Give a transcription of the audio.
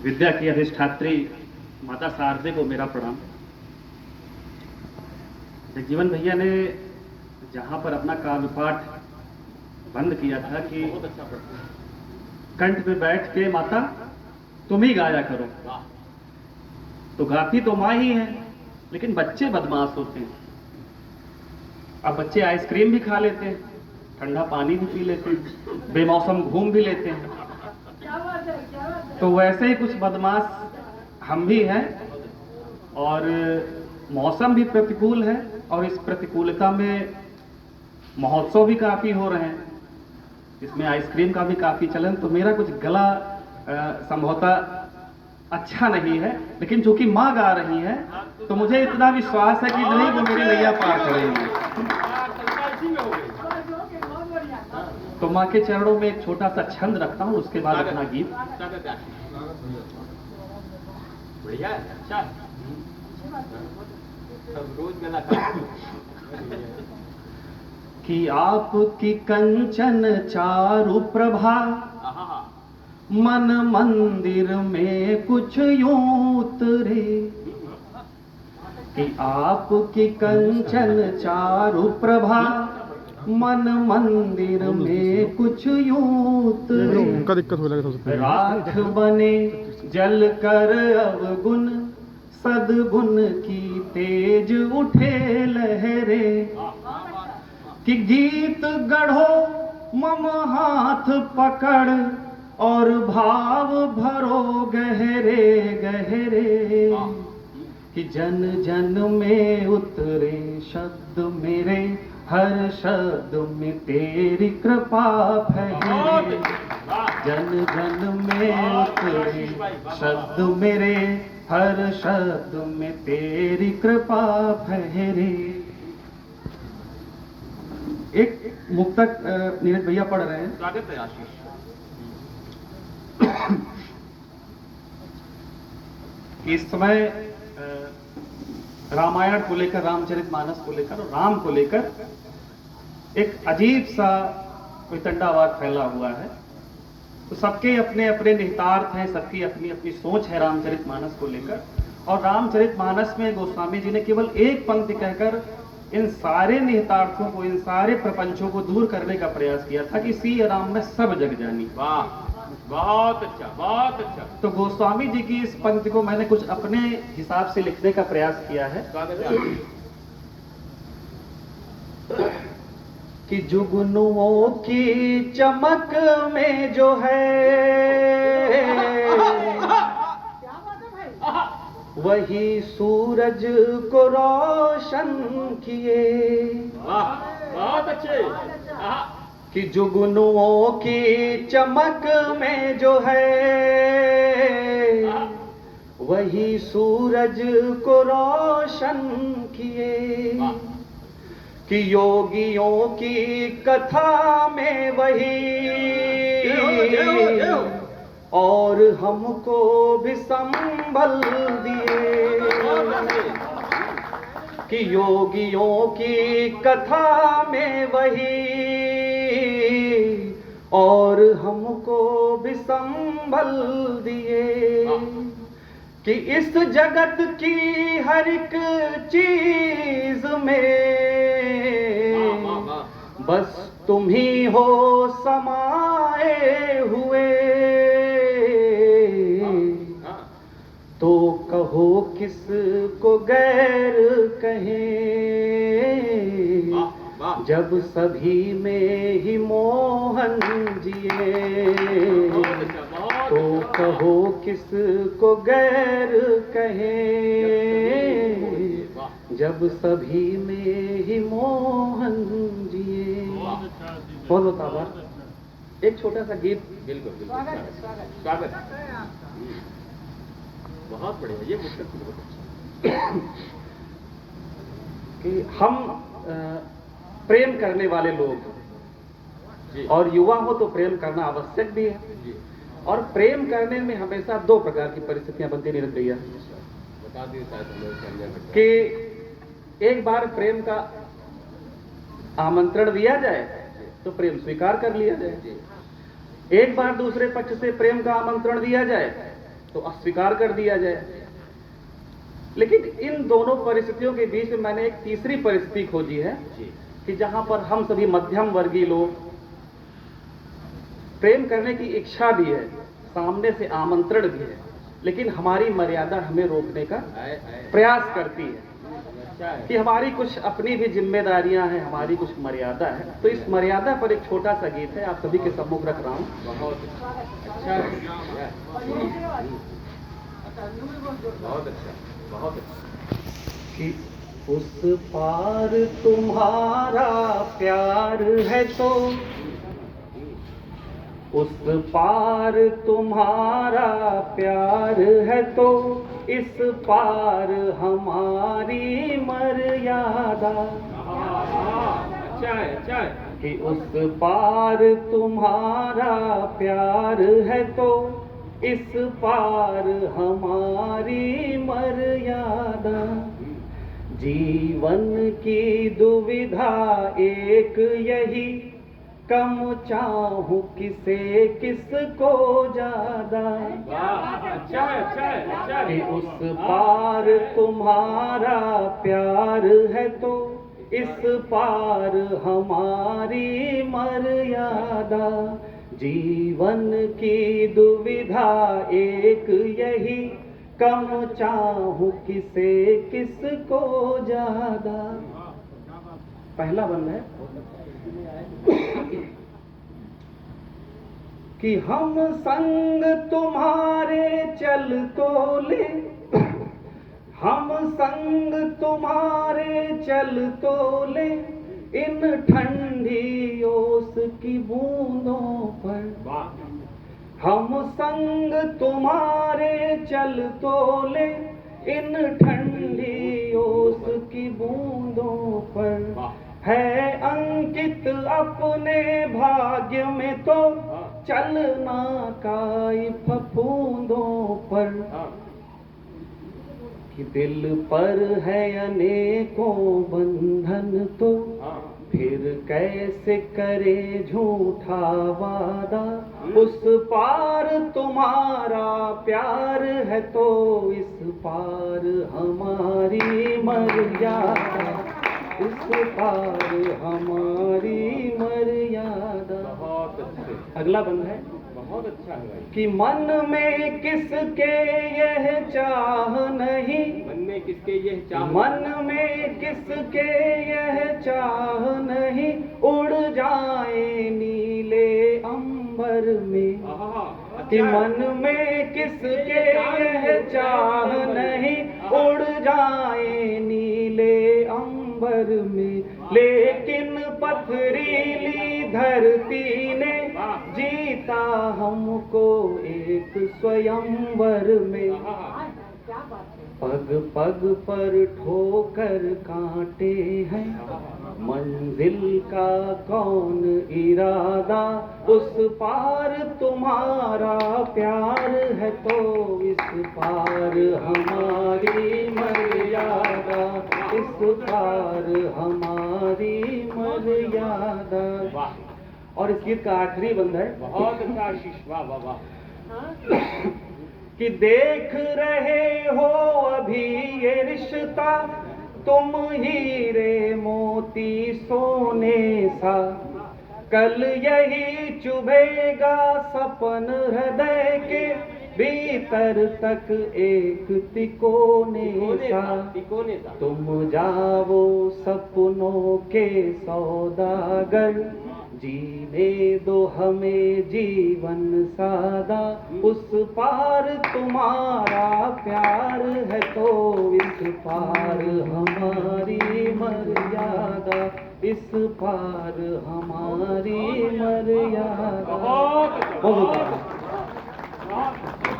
विद्या की अधिष्ठात्री माता शारदे को मेरा प्रणाम। जगजीवन भैया ने जहाँ पर अपना काव्य पाठ बंद किया था कि बहुत अच्छा कंठ पे बैठ के माता तुम ही गाया करो, तो गाती तो माँ ही है, लेकिन बच्चे बदमाश होते हैं। अब बच्चे आइसक्रीम भी खा लेते हैं, ठंडा पानी भी पी लेते हैं, बेमौसम घूम भी लेते हैं। तो वैसे ही कुछ बदमाश हम भी हैं, और मौसम भी प्रतिकूल है, और इस प्रतिकूलता में महोत्सव भी काफ़ी हो रहे हैं, इसमें आइसक्रीम का भी काफ़ी चलन। तो मेरा कुछ गला संभवतः अच्छा नहीं है, लेकिन चूंकि माँ गा रही है तो मुझे इतना विश्वास है कि नहीं, वो मेरी नैया पार करेंगी। तो माँ के चरणों में एक छोटा सा छंद रखता हूँ, उसके बाद अपना गीत। बढ़िया है, अच्छा रोज गला कि आपकी कंचन चारु प्रभा मन मंदिर में कुछ यूं उतरे, कि आपकी कंचन चारु प्रभा मन मंदिर में कुछ यूं उतरे। उनका दिक्कत हो लगा राख बने जल कर अवगुण सदगुण की तेज उठे लहरे, कि गीत गढ़ो मम हाथ पकड़ और भाव भरो गहरे गहरे, कि जन जन में उतरे शब्द मेरे, हर शब्द में तेरी कृपा फैले। जन जन में उतरे शब्द मेरे, हर शब्द में तेरी कृपा फैले। एक मुक्तक नीरज भैया पढ़ रहे हैं। स्वागत है आशीष। इस समय रामायण को लेकर, रामचरितमानस को लेकर और राम को लेकर एक अजीब सा कोई तंडावाद फैला हुआ है। तो सबके अपने अपने निहितार्थ हैं, सबकी अपनी अपनी सोच है रामचरितमानस को लेकर। और रामचरितमानस में गोस्वामी जी ने केवल एक पंक्ति कहकर इन सारे निहितार्थों को, इन सारे प्रपंचों को दूर करने का प्रयास किया था कि सी राम में सब जग जानी। वाह, बहुत अच्छा, बहुत अच्छा। तो गोस्वामी जी की इस पंक्ति को मैंने कुछ अपने हिसाब से लिखने का प्रयास किया है। स्वागत है कि जुगनुओं की चमक में जो है वही सूरज को रोशन किए। वाह, बहुत अच्छे। कि जुगनुओं की चमक में जो है वही सूरज को रोशन किए, कि योगियों की कथा में वही और हमको भी संभल दिए। कि योगियों की कथा में वही और हमको भी संभल दिए, कि इस जगत की हर एक चीज में बस तुम ही हो समाए हुए। तो कहो किस को गैर कहें, जब सभी में ही मोहन जिए। तो कहो किस को गैर कहें, जब सभी में ही मोहन जिए। बहुत बहुत आभार। एक छोटा सा गीत। बिल्कुल बिल्कुल, स्वागत है। बहुत बढ़िया, ये मुक्तक बहुत अच्छा। कि हम प्रेम करने वाले लोग और युवा हो तो प्रेम करना आवश्यक भी है, और प्रेम करने में हमेशा दो प्रकार की परिस्थितियां बनती नीरज भैया। बता दिए कि एक बार प्रेम का आमंत्रण दिया जाए तो प्रेम स्वीकार कर लिया जाए, एक बार दूसरे पक्ष से प्रेम का आमंत्रण दिया जाए तो अस्वीकार कर दिया जाए। लेकिन इन दोनों परिस्थितियों के बीच में मैंने एक तीसरी परिस्थिति खोजी है जी कि जहां पर हम सभी मध्यम वर्गीय लोग प्रेम करने की इच्छा भी है, सामने से आमंत्रण भी है, लेकिन हमारी मर्यादा हमें रोकने का आए आए प्रयास करती है अच्छा है कि हमारी कुछ अपनी भी जिम्मेदारियां हैं, हमारी कुछ मर्यादा है। तो इस मर्यादा पर एक छोटा सा गीत है, आप सभी के सम्मुख रख रहा हूं। बहुत अच्छा है बहुत अच्छा बहुत अच्छा कि उस पार तुम्हारा प्यार है तो, उस पार तुम्हारा प्यार है तो, इस पार हमारी मर्यादा। अच्छा है कि उस पार तुम्हारा प्यार है तो, इस पार हमारी मर्यादा। जीवन की दुविधा एक यही, कम चाहूं किसे किसको ज्यादा। अच्छा है कि उस पार तुम्हारा प्यार है तो, इस पार हमारी मर्यादा। जीवन की दुविधा एक यही, कम चाहूं किसे किसको ज्यादा। पहला बंद है कि हम संग तुम्हारे चल तो ले, हम संग तुम्हारे चल तो ले, इन ठंडी ओस की बूंदों पर। हम संग तुम्हारे चल तो ले, इन ठंडी ओस की बूंदों पर। है अंकित अपने भाग्य में तो, चलना काई फफूंदों पर। कि दिल पर है अनेकों बंधन तो, फिर कैसे करे झूठा वादा। उस पार तुम्हारा प्यार है तो, इस पार हमारी मर्यादा। इस पार हमारी मर्यादा। बहुत अच्छे अगला बंद है बहुत अच्छा है भाई कि मन में किसके यह चाह नहीं, मन में किसके यह चाह मन में किसके यह चाह नहीं, उड़ जाए नीले अंबर में। कि मन में किसके यह चाह नहीं, उड़ जाए नीले अंबर में। लेकिन पथरीली धरती ने जीता हमको एक स्वयंवर में। पग पग पर ठोकर कांटे हैं, मंजिल का कौन इरादा। उस पार तुम्हारा प्यार है तो, इस पार हमारी मर्यादा। इस पार हमारी मर्यादा। और इस गीत का आखिरी बंद है बहुत अच्छा आशीष वाह वाह वाह कि देख रहे हो अभी ये रिश्ता, तुम हीरे मोती सोने सा। कल यही चुभेगा सपन हृदय के भीतर तक एक तिकोने सा। तिकोने सा तुम जाओ सपनों के सौदागर, जीने दो हमें जीवन सादा। उस पार तुम्हारा प्यार है तो, इस पार हमारी मर्यादा। इस पार हमारी मर्यादा। बहुत बहुत बहुत